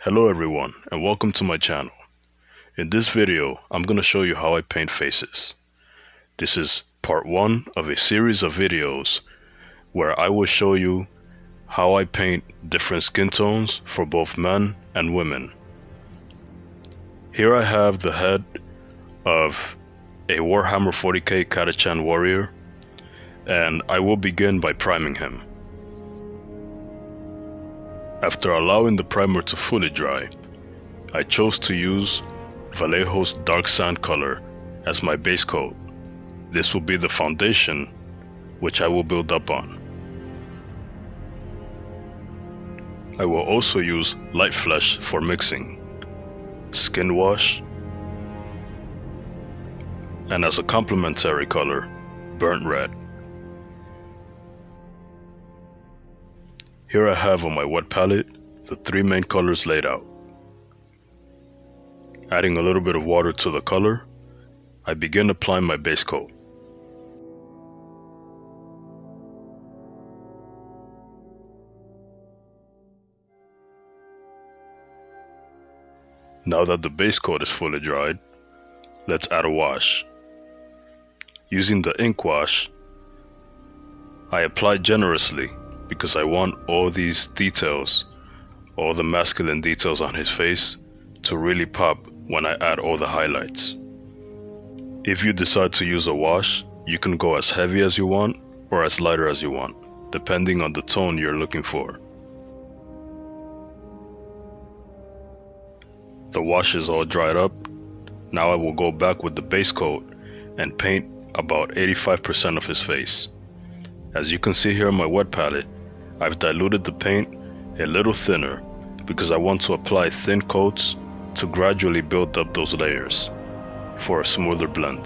Hello everyone and welcome to my channel. In this video, I'm going to show you how I paint faces. This is part 1 of a series of videos where I will show you how I paint different skin tones for both men and women. Here I have the head of a Warhammer 40k Katachan warrior, and I will begin by priming him. After allowing the primer to fully dry, I chose to use Vallejo's dark sand color as my base coat. This will be the foundation which I will build up on. I will also use light flesh for mixing, skin wash, and as a complementary color, burnt red. Here I have on my wet palette the 3 main colors laid out. Adding a little bit of water to the color, I begin applying my base coat. Now that the base coat is fully dried, let's add a wash. Using the ink wash, I apply generously because I want all these details, all the masculine details on his face, to really pop when I add all the highlights. If you decide to use a wash, you can go as heavy as you want or as lighter as you want, depending on the tone you're looking for. The wash is all dried up. Now I will go back with the base coat and paint about 85% of his face. As you can see here on my wet palette, I've diluted the paint a little thinner because I want to apply thin coats to gradually build up those layers for a smoother blend.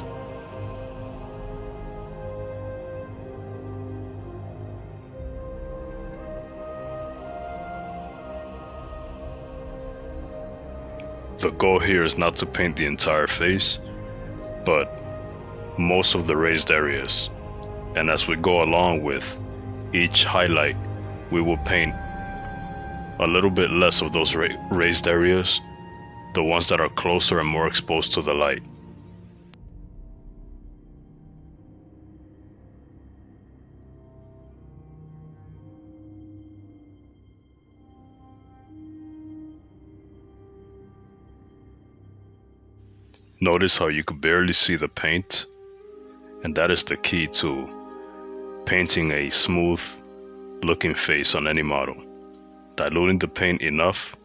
The goal here is not to paint the entire face, but most of the raised areas. And as we go along with each highlight, we will paint a little bit less of those raised areas, the ones that are closer and more exposed to the light. Notice how you could barely see the paint, and that is the key to painting a smooth looking face on any model. Diluting the paint enough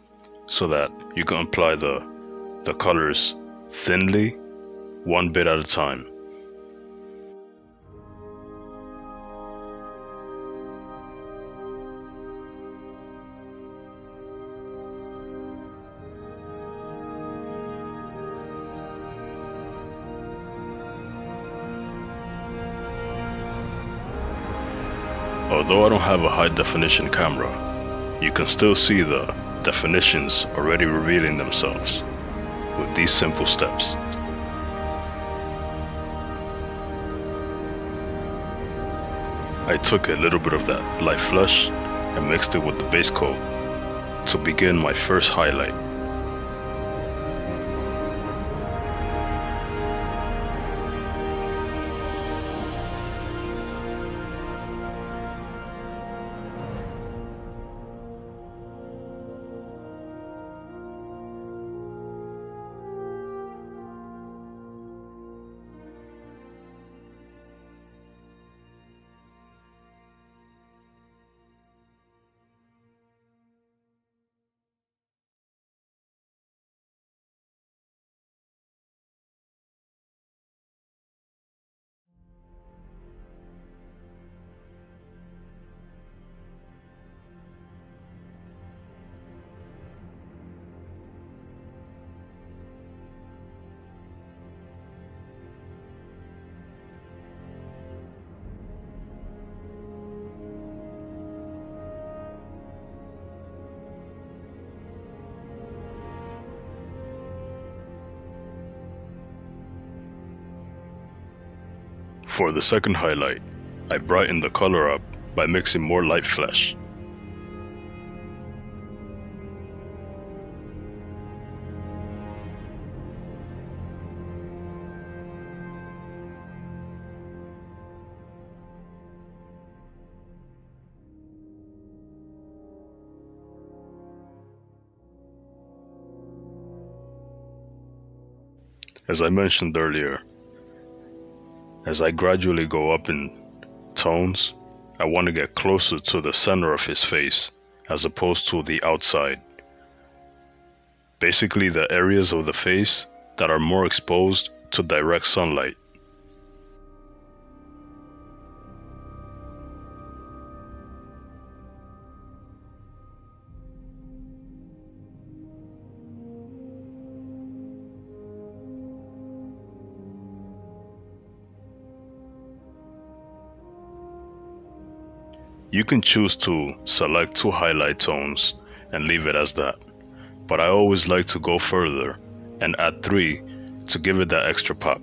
so that you can apply the colors thinly, one bit at a time. Although I don't have a high definition camera, you can still see the definitions already revealing themselves with these simple steps. I took a little bit of that light flesh and mixed it with the base coat to begin my first highlight. For the second highlight, I brighten the color up by mixing more light flesh. As I mentioned earlier, as I gradually go up in tones, I want to get closer to the center of his face as opposed to the outside. Basically the areas of the face that are more exposed to direct sunlight. You can choose to select 2 highlight tones and leave it as that, but I always like to go further and add 3 to give it that extra pop.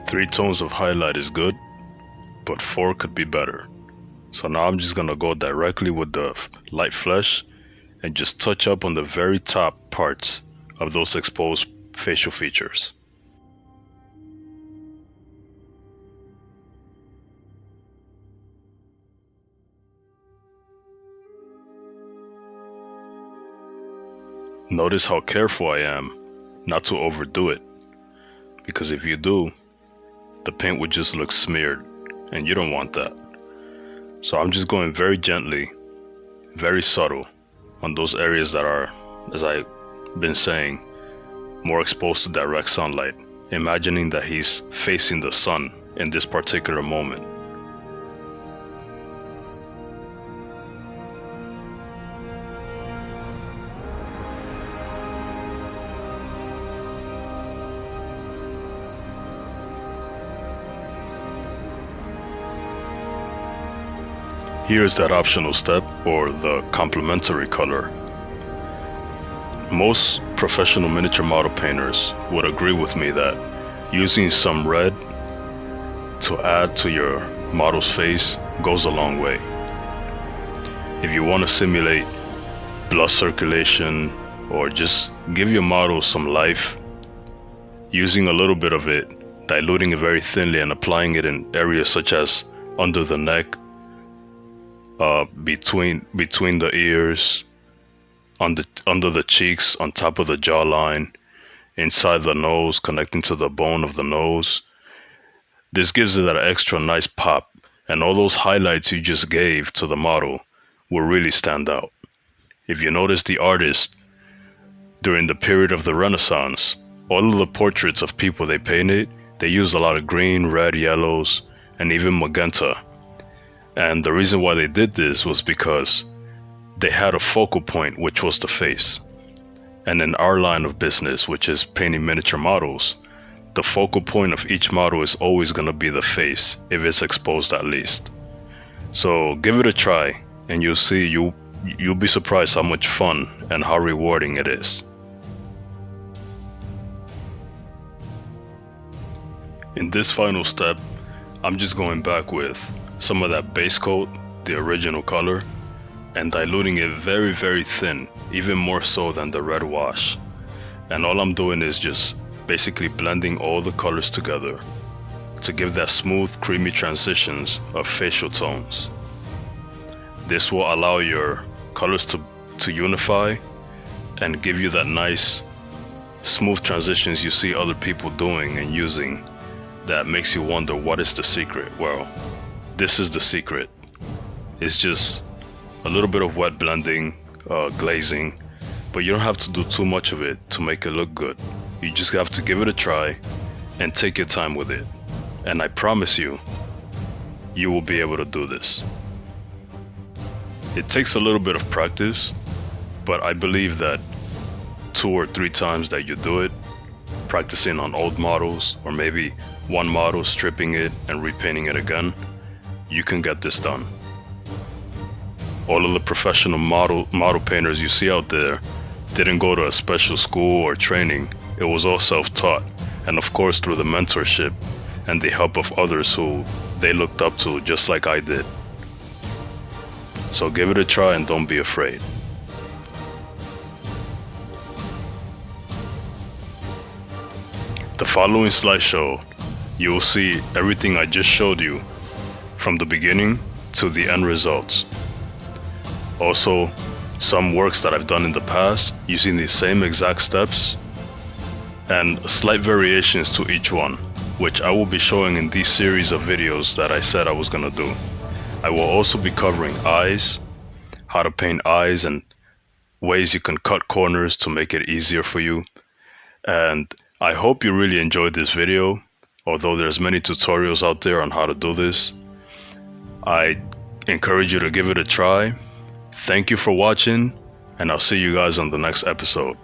Three tones of highlight is good, but 4 could be better. So now I'm just gonna go directly with the light flesh and just touch up on the very top parts of those exposed facial features. Notice how careful I am not to overdo it, because if you do, the paint would just look smeared, and you don't want that. So I'm just going very gently, very subtle on those areas that are, as I've been saying, more exposed to direct sunlight, imagining that he's facing the sun in this particular moment. Here's that optional step, or the complementary color. Most professional miniature model painters would agree with me that using some red to add to your model's face goes a long way. If you want to simulate blood circulation or just give your model some life, using a little bit of it, diluting it very thinly and applying it in areas such as under the neck, between the ears, under the cheeks, on top of the jawline, inside the nose, connecting to the bone of the nose. This gives it that extra nice pop, and all those highlights you just gave to the model will really stand out. If you notice the artists during the period of the Renaissance, all of the portraits of people they painted, they used a lot of green, red, yellows, and even magenta. And the reason why they did this was because they had a focal point, which was the face. And in our line of business, which is painting miniature models, the focal point of each model is always going to be the face, if it's exposed at least. So give it a try, and you'll see, you'll be surprised how much fun and how rewarding it is. In this final step, I'm just going back with some of that base coat, the original color, and diluting it very, very thin, even more so than the red wash. And all I'm doing is just basically blending all the colors together to give that smooth, creamy transitions of facial tones. This will allow your colors to unify and give you that nice, smooth transitions you see other people doing and using that makes you wonder, what is the secret? Well, this is the secret. It's just a little bit of wet blending, glazing, but you don't have to do too much of it to make it look good. You just have to give it a try and take your time with it. And I promise you, you will be able to do this. It takes a little bit of practice, but I believe that 2 or 3 times that you do it, practicing on old models, or maybe one model, stripping it and repainting it again, you can get this done. All of the professional model painters you see out there didn't go to a special school or training. It was all self-taught, and of course through the mentorship and the help of others who they looked up to just like I did. So give it a try and don't be afraid. The following slideshow, you will see everything I just showed you from the beginning to the end results. Also, some works that I've done in the past using the same exact steps and slight variations to each one, which I will be showing in these series of videos that I said I was gonna do. I will also be covering eyes, how to paint eyes and ways you can cut corners to make it easier for you. And I hope you really enjoyed this video, although there's many tutorials out there on how to do this. I encourage you to give it a try. Thank you for watching, and I'll see you guys on the next episode.